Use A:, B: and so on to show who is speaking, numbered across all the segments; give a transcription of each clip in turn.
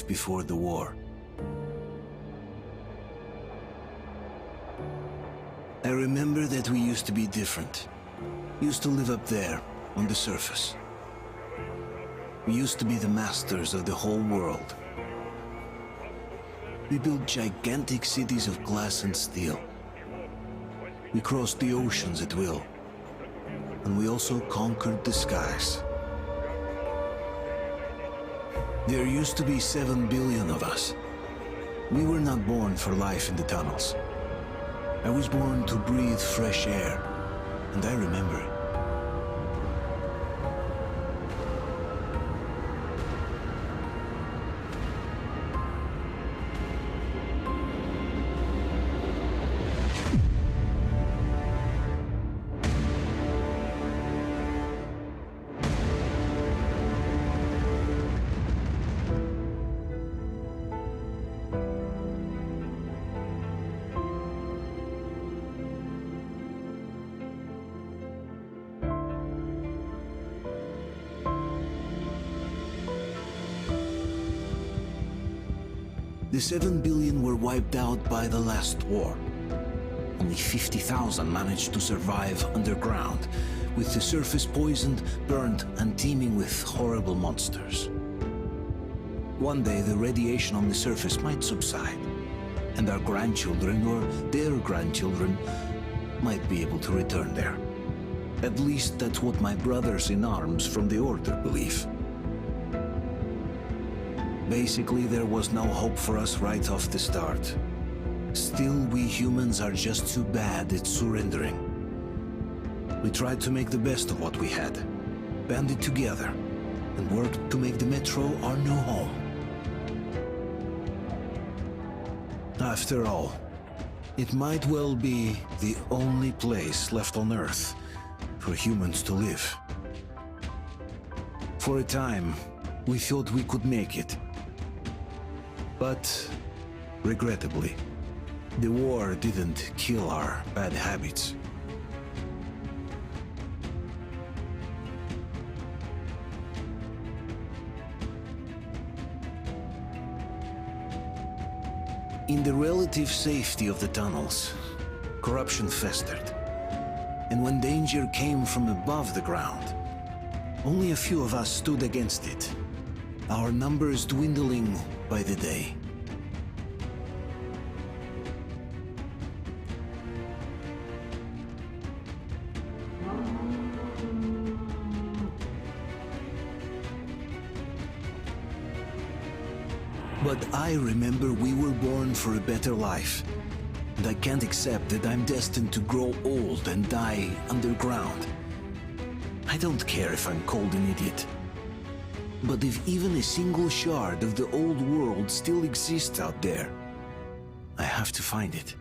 A: before the war. I remember that we used to be different. Used to live up there, on the surface. We used to be the masters of the whole world. We built gigantic cities of glass and steel. We crossed the oceans at will. And we also conquered the skies. There used to be 7 billion of us. We were not born for life in the tunnels. I was born to breathe fresh air, and I remember it. The 7 billion were wiped out by the last war. Only 50,000 managed to survive underground, with the surface poisoned, burnt, and teeming with horrible monsters. One day the radiation on the surface might subside, and our grandchildren or their grandchildren might be able to return there. At least that's what my brothers in arms from the Order believe. Basically, there was no hope for us right off the start. Still, we humans are just too bad at surrendering. We tried to make the best of what we had, banded together, and worked to make the Metro our new home. After all, it might well be the only place left on Earth for humans to live. For a time, we thought we could make it. But, regrettably, the war didn't kill our bad habits. In the relative safety of the tunnels, corruption festered. And when danger came from above the ground, only a few of us stood against it, our numbers dwindling by the day. But I remember we were born for a better life, and I can't accept that I'm destined to grow old and die underground. I don't care if I'm called an idiot. But if even a single shard of the old world still exists out there, I have to find it.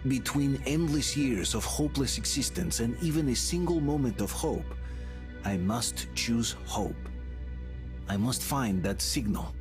A: Between endless years of hopeless existence and even a single moment of hope, I must choose hope. I must find that signal.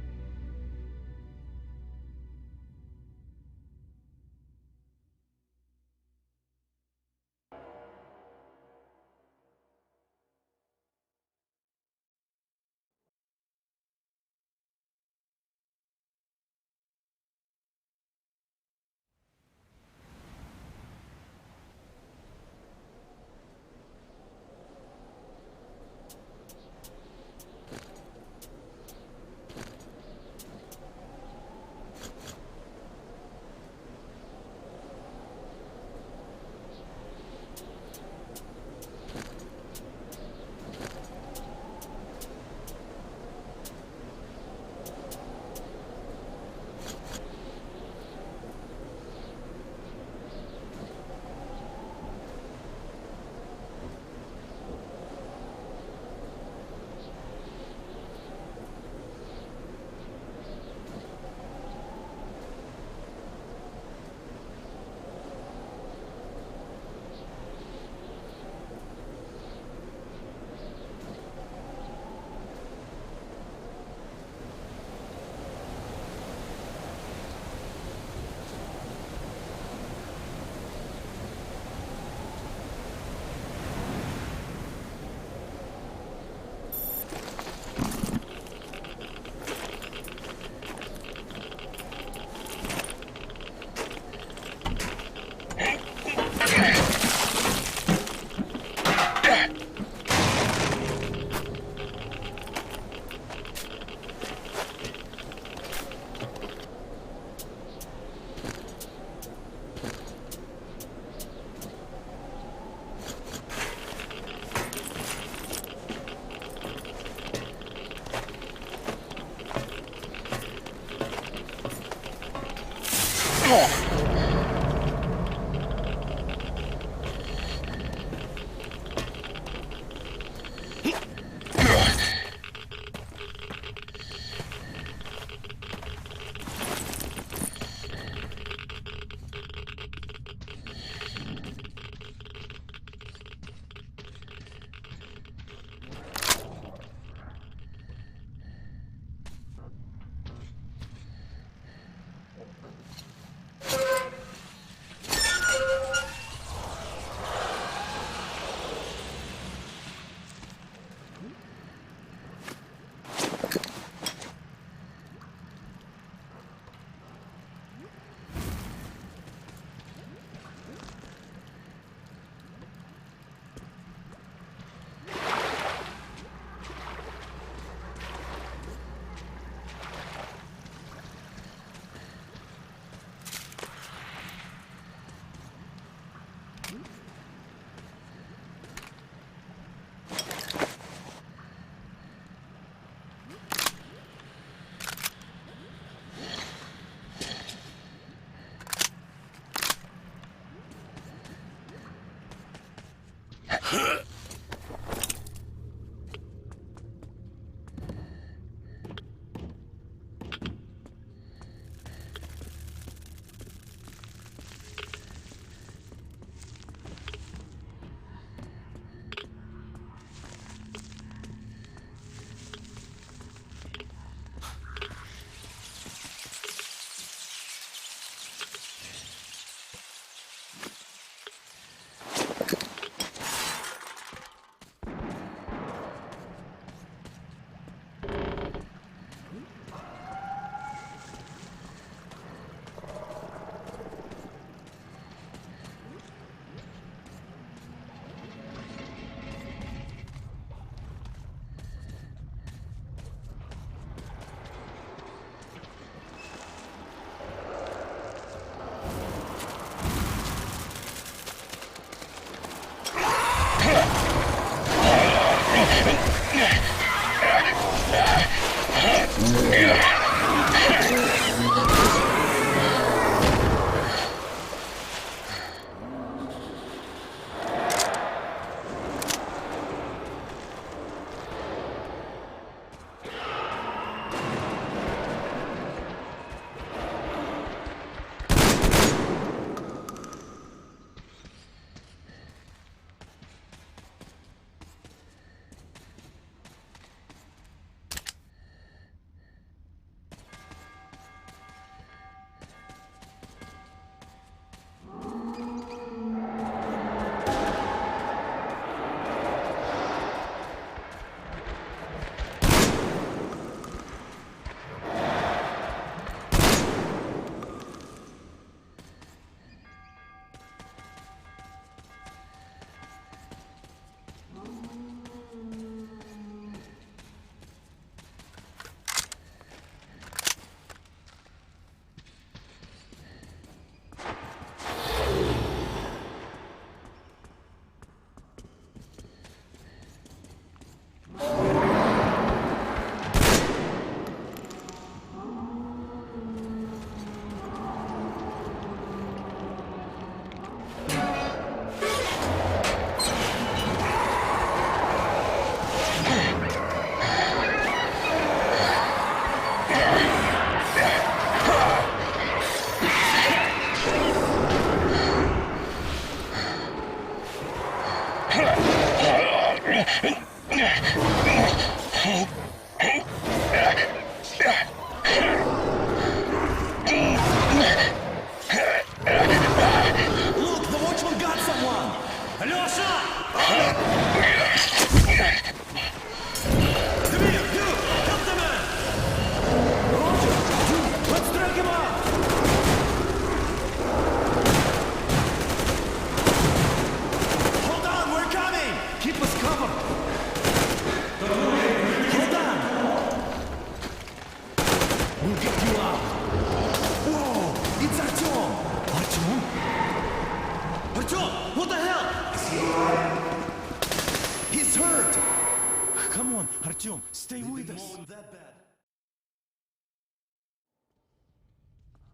B: Артем, stay with us.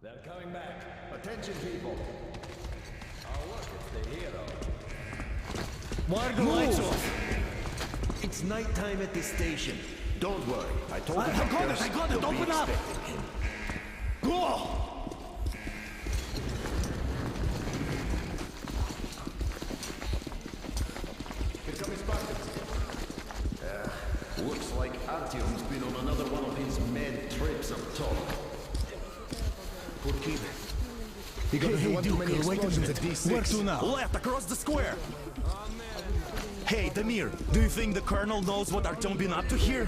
C: They're coming back, but Attention, people. Oh, look, it's the hero.
B: Why are the lights off?
C: It's nighttime at the station. Don't worry. I told the
B: I got
C: doctors
B: it, I got it.
C: they'll be
B: Open up.
C: expecting him.
B: Go!
C: Here come his partners. Looks like Artyom's been on another one of his mad trips up top. Poor kid. He got into one too many explosions at D6.
B: Where to now?
D: Left, across the square! Hey, Damir, do you think the Colonel knows what Artyom been up to here?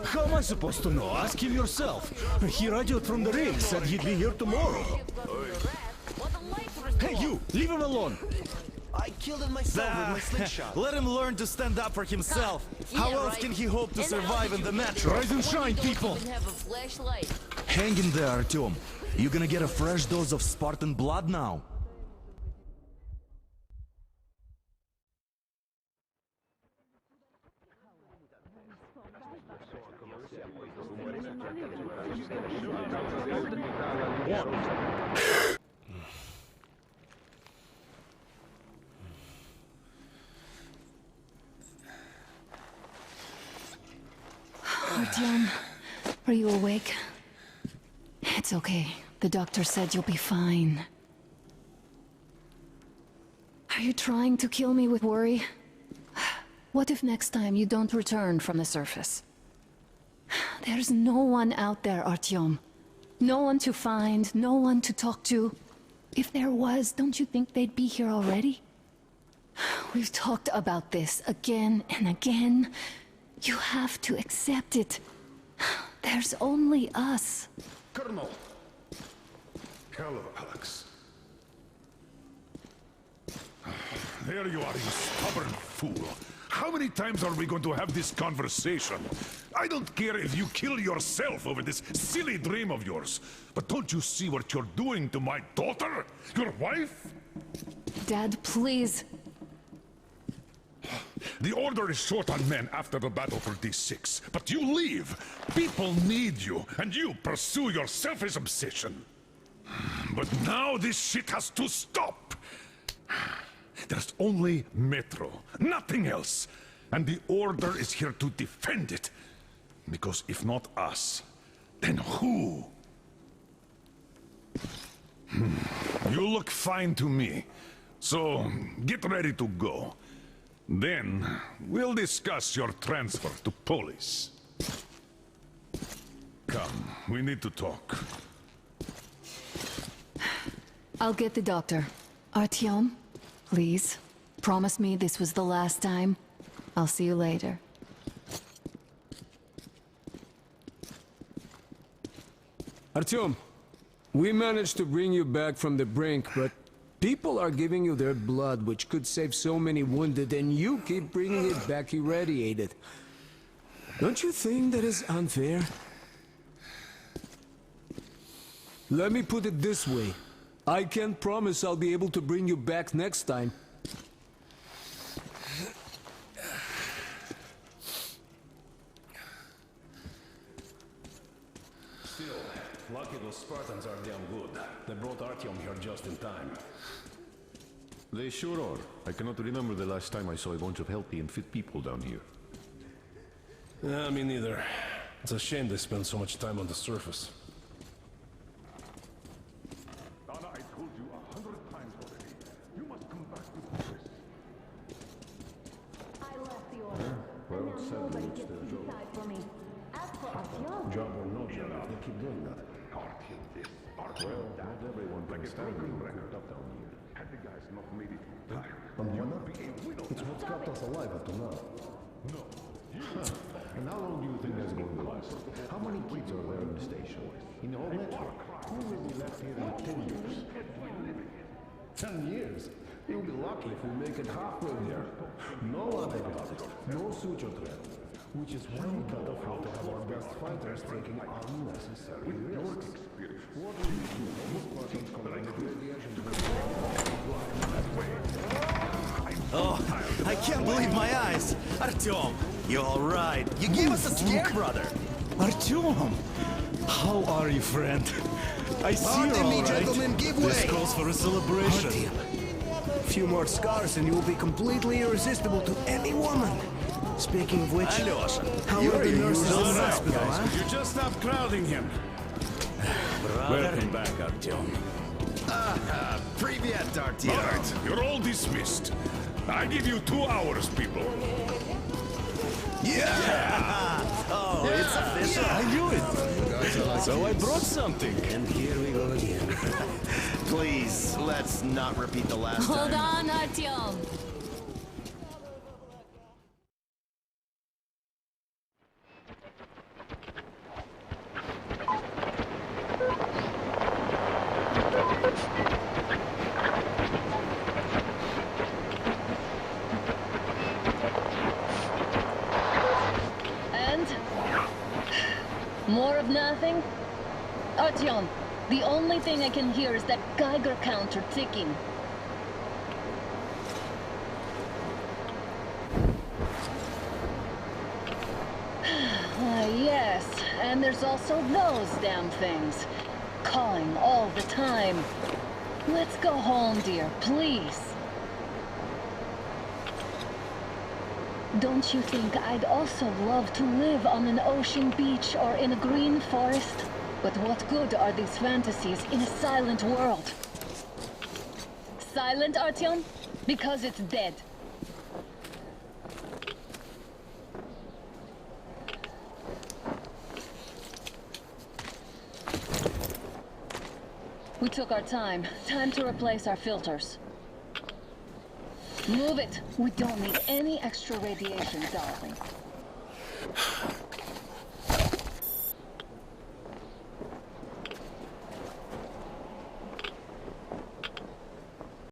B: How am I supposed to know? Ask him yourself. He radioed from the rig, said he'd be here tomorrow. Hey, you! Leave him alone!
C: I killed him myself with my slingshot.
D: Let him learn to stand up for himself. How else can he hope to survive in the metro?
B: Rise and shine, people!
D: Hang in there, Artyom. You're gonna get a fresh dose of Spartan blood now.
E: Artyom, are you awake? It's okay. The doctor said you'll be fine. Are you trying to kill me with worry? What if next time you don't return from the surface? There's no one out there, Artyom. No one to find, no one to talk to. If there was, don't you think they'd be here already? We've talked about this again and again. You have to accept it. There's only us.
F: Colonel! Hello, Alex. There you are, you stubborn fool. How many times are we going to have this conversation? I don't care if you kill yourself over this silly dream of yours, but don't you see what you're doing to my daughter? Your wife?
E: Dad, please.
F: The Order is short on men after the battle for D6, but you leave. People need you, and you pursue your selfish obsession. But now this shit has to stop. There's only Metro, nothing else. And the Order is here to defend it. Because if not us, then who? You look fine to me. So, get ready to go. Then, we'll discuss your transfer to police. Come, we need to talk.
E: I'll get the doctor. Artyom, please. Promise me this was the last time. I'll see you later.
G: Artyom, we managed to bring you back from the brink, but people are giving you their blood, which could save so many wounded, and you keep bringing it back irradiated. Don't you think that is unfair? Let me put it this way. I can't promise I'll be able to bring you back next time.
H: Still, lucky those Spartans are damn good. They brought Artyom here just in time.
I: They sure are. I cannot remember the last time I saw a bunch of healthy and fit people down here.
H: Yeah, me neither. It's a shame they spend so much time on the surface.
F: Donna, I told you 100 times already. You must come back to office.
E: I left the order.
I: Well, sadly, it's their job.
E: For me. As for Artyom,
I: Job or no job, if they keep doing that. Well, not everyone can stand being cooped up down here.
F: Had the guys not made it in time,
I: And why not?
F: be a widow.
I: It's what's kept us alive up to now.
F: No.
I: And how long do you think that's going to last? How many kids are there in the station? In the whole network? Who will be left here in 10 years? 10 years? You'll be lucky if we make it halfway there. No antibiotics, no suture thread. Which is why we can't afford to have our best fighters taking unnecessary risks. What do you do? Most Spartans combine radiation to
D: Oh, I can't believe my eyes! Artyom, you alright? You gave us a scare, brother!
B: Artyom! How are you, friend? I see
C: Pardon
B: you're
C: me,
B: all right.
C: gentlemen, give
B: This
C: way.
B: calls for a celebration.
A: A few more scars and you will be completely irresistible to any woman. Speaking of which, how are the nurses in the hospital, huh?
H: You just stop crowding him.
B: Welcome back, Artyom.
C: Привет,
F: All
C: RTX.
F: right, you're all dismissed. I give you 2 hours, people.
C: Oh, it's official.
B: I knew it. So I brought something.
A: And here we go again.
C: Please, let's not repeat the last
E: Hold
C: time.
E: on, Artyom. And? More of nothing? Artyom, the only thing I can hear is that Geiger counter ticking. Yes, and there's also those damn things. Calling all the time. Let's go home, dear, please. Don't you think I'd also love to live on an ocean beach or in a green forest? But what good are these fantasies in a silent world? Silent, Artyom? Because it's dead. We took our time. Time to replace our filters. Move it. We don't need any extra radiation, darling.